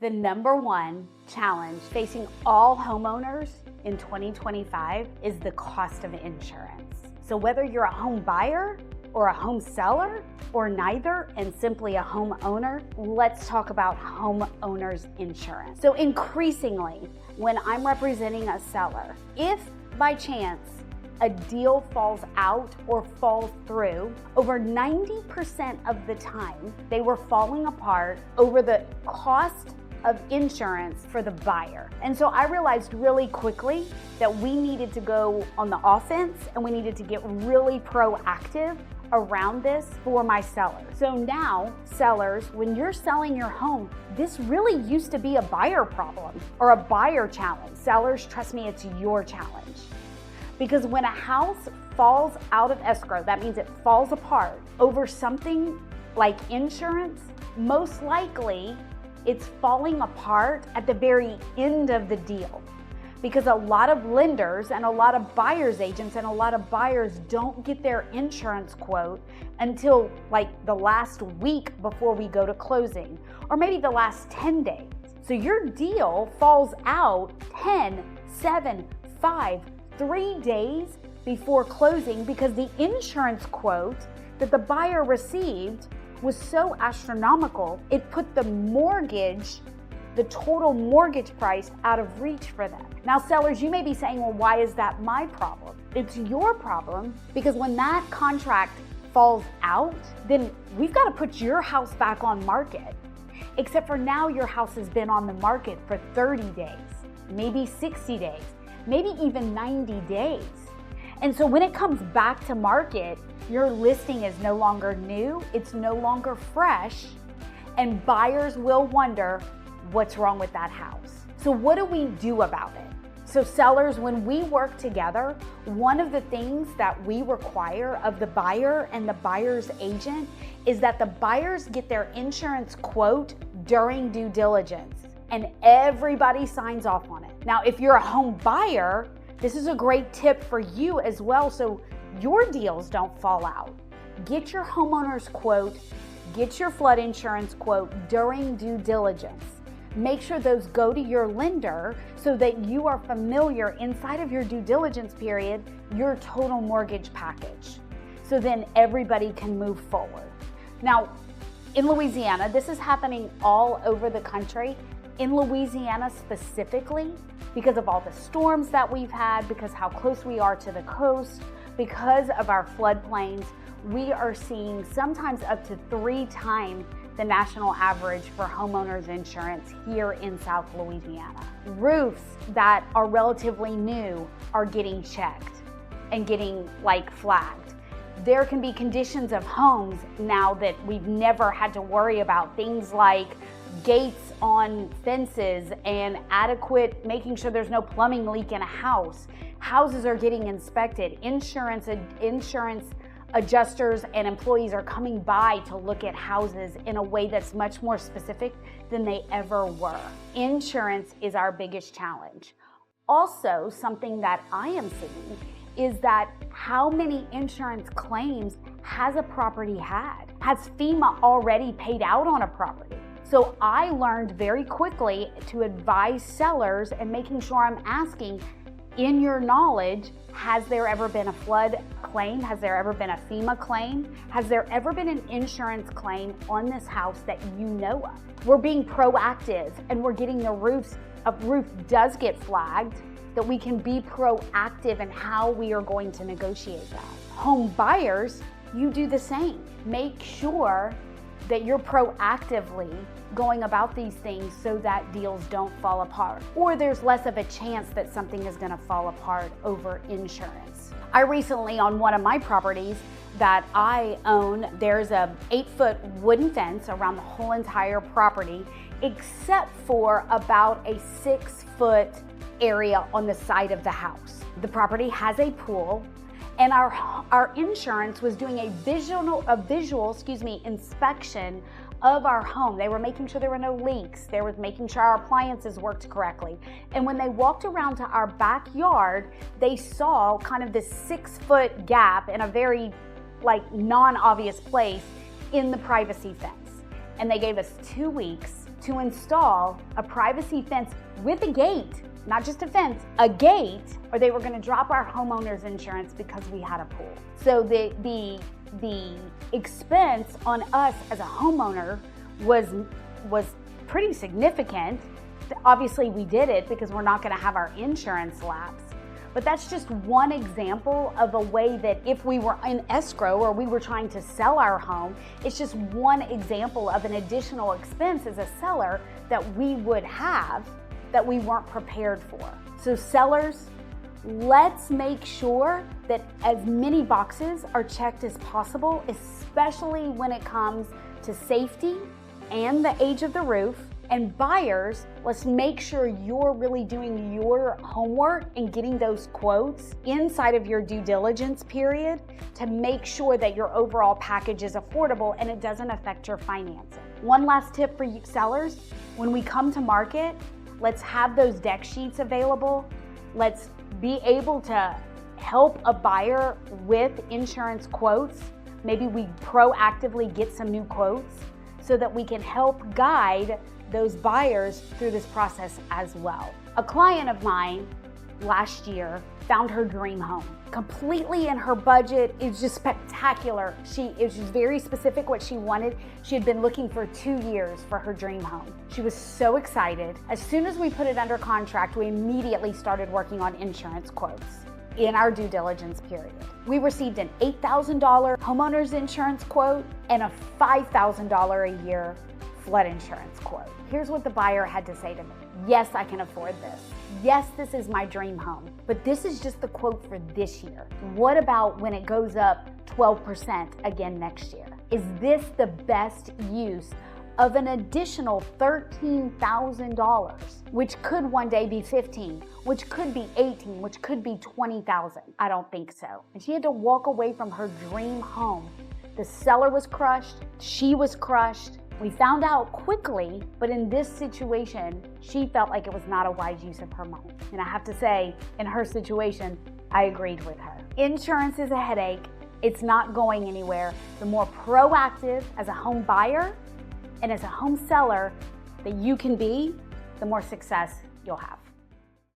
The number one challenge facing all homeowners in 2025 is the cost of insurance. So whether you're a home buyer or a home seller or neither and simply a homeowner, let's talk about homeowners insurance. So increasingly, when I'm representing a seller, if by chance a deal falls out or falls through, over 90% of the time, they were falling apart over the cost of insurance for the buyer. And so I realized really quickly that we needed to go on the offense and we needed to get really proactive around this for my sellers. So now, sellers, when you're selling your home, this really used to be a buyer problem or a buyer challenge. Sellers, trust me, it's your challenge. Because when a house falls out of escrow, that means it falls apart over something like insurance, most likely it's falling apart at the very end of the deal. Because a lot of lenders and a lot of buyer's agents and a lot of buyers don't get their insurance quote until like the last week before we go to closing, or maybe the last 10 days. So your deal falls out 10, 7, 5, 3 days before closing because the insurance quote that the buyer received was so astronomical, it put the mortgage, the total mortgage price out of reach for them. Now sellers, you may be saying, well, why is that my problem? It's your problem because when that contract falls out, then we've got to put your house back on market. Except for now your house has been on the market for 30 days, maybe 60 days, maybe even 90 days. And so when it comes back to market, your listing is no longer new, it's no longer fresh, and buyers will wonder what's wrong with that house. So what do we do about it? So sellers, when we work together, one of the things that we require of the buyer and the buyer's agent is that the buyers get their insurance quote during due diligence, and everybody signs off on it. Now, if you're a home buyer, this is a great tip for you as well, so your deals don't fall out. Get your homeowner's quote, get your flood insurance quote during due diligence. Make sure those go to your lender so that you are familiar inside of your due diligence period, your total mortgage package. So then everybody can move forward. Now, in Louisiana, this is happening all over the country. In Louisiana specifically, because of all the storms that we've had, because how close we are to the coast, because of our floodplains, we are seeing sometimes up to 3 times the national average for homeowners insurance here in South Louisiana. Roofs that are relatively new are getting checked and getting flagged. There can be conditions of homes now that we've never had to worry about, things like gates on fences and making sure there's no plumbing leak in a house. Houses are getting inspected. Insurance adjusters and employees are coming by to look at houses in a way that's much more specific than they ever were. Insurance is our biggest challenge. Also, something that I am seeing is that how many insurance claims has a property had? Has FEMA already paid out on a property? So I learned very quickly to advise sellers and making sure I'm asking, in your knowledge, has there ever been a flood claim? Has there ever been a FEMA claim? Has there ever been an insurance claim on this house that you know of? We're being proactive and we're getting a roof does get flagged, that we can be proactive in how we are going to negotiate that. Home buyers, you do the same. Make sure that you're proactively going about these things so that deals don't fall apart, or there's less of a chance that something is going to fall apart over insurance. I recently, on one of my properties that I own, there's a 8-foot wooden fence around the whole entire property, except for about a 6-foot area on the side of the house. The property has a pool, and our insurance was doing a visual inspection of our home. They were making sure there were no leaks. They were making sure our appliances worked correctly. And when they walked around to our backyard, they saw kind of this 6-foot gap in a very non-obvious place in the privacy fence. And they gave us 2 weeks to install a privacy fence with a gate, not just a fence, a gate, or they were going to drop our homeowners insurance because we had a pool. So the expense on us as a homeowner was pretty significant. Obviously we did it because we're not going to have our insurance lapse. But that's just one example of a way that if we were in escrow or we were trying to sell our home, it's just one example of an additional expense as a seller that we would have that we weren't prepared for. So sellers, let's make sure that as many boxes are checked as possible, especially when it comes to safety and the age of the roof. And buyers, let's make sure you're really doing your homework and getting those quotes inside of your due diligence period to make sure that your overall package is affordable and it doesn't affect your financing. One last tip for you sellers, when we come to market, let's have those deck sheets available. Let's be able to help a buyer with insurance quotes. Maybe we proactively get some new quotes so that we can help guide those buyers through this process as well. A client of mine last year found her dream home, completely in her budget. It was just spectacular. It was very specific what she wanted. She had been looking for 2 years for her dream home. She was so excited. As soon as we put it under contract, we immediately started working on insurance quotes in our due diligence period. We received an $8,000 homeowners insurance quote and a $5,000 a year flood insurance quote. Here's what the buyer had to say to me. Yes, I can afford this. Yes, this is my dream home, but this is just the quote for this year. What about when it goes up 12% again next year? Is this the best use of an additional $13,000, which could one day be 15, which could be 18, which could be 20,000? I don't think so. And she had to walk away from her dream home. The seller was crushed, she was crushed. We found out quickly, but in this situation, she felt like it was not a wise use of her money. And I have to say, in her situation, I agreed with her. Insurance is a headache. It's not going anywhere. The more proactive as a home buyer and as a home seller that you can be, the more success you'll have.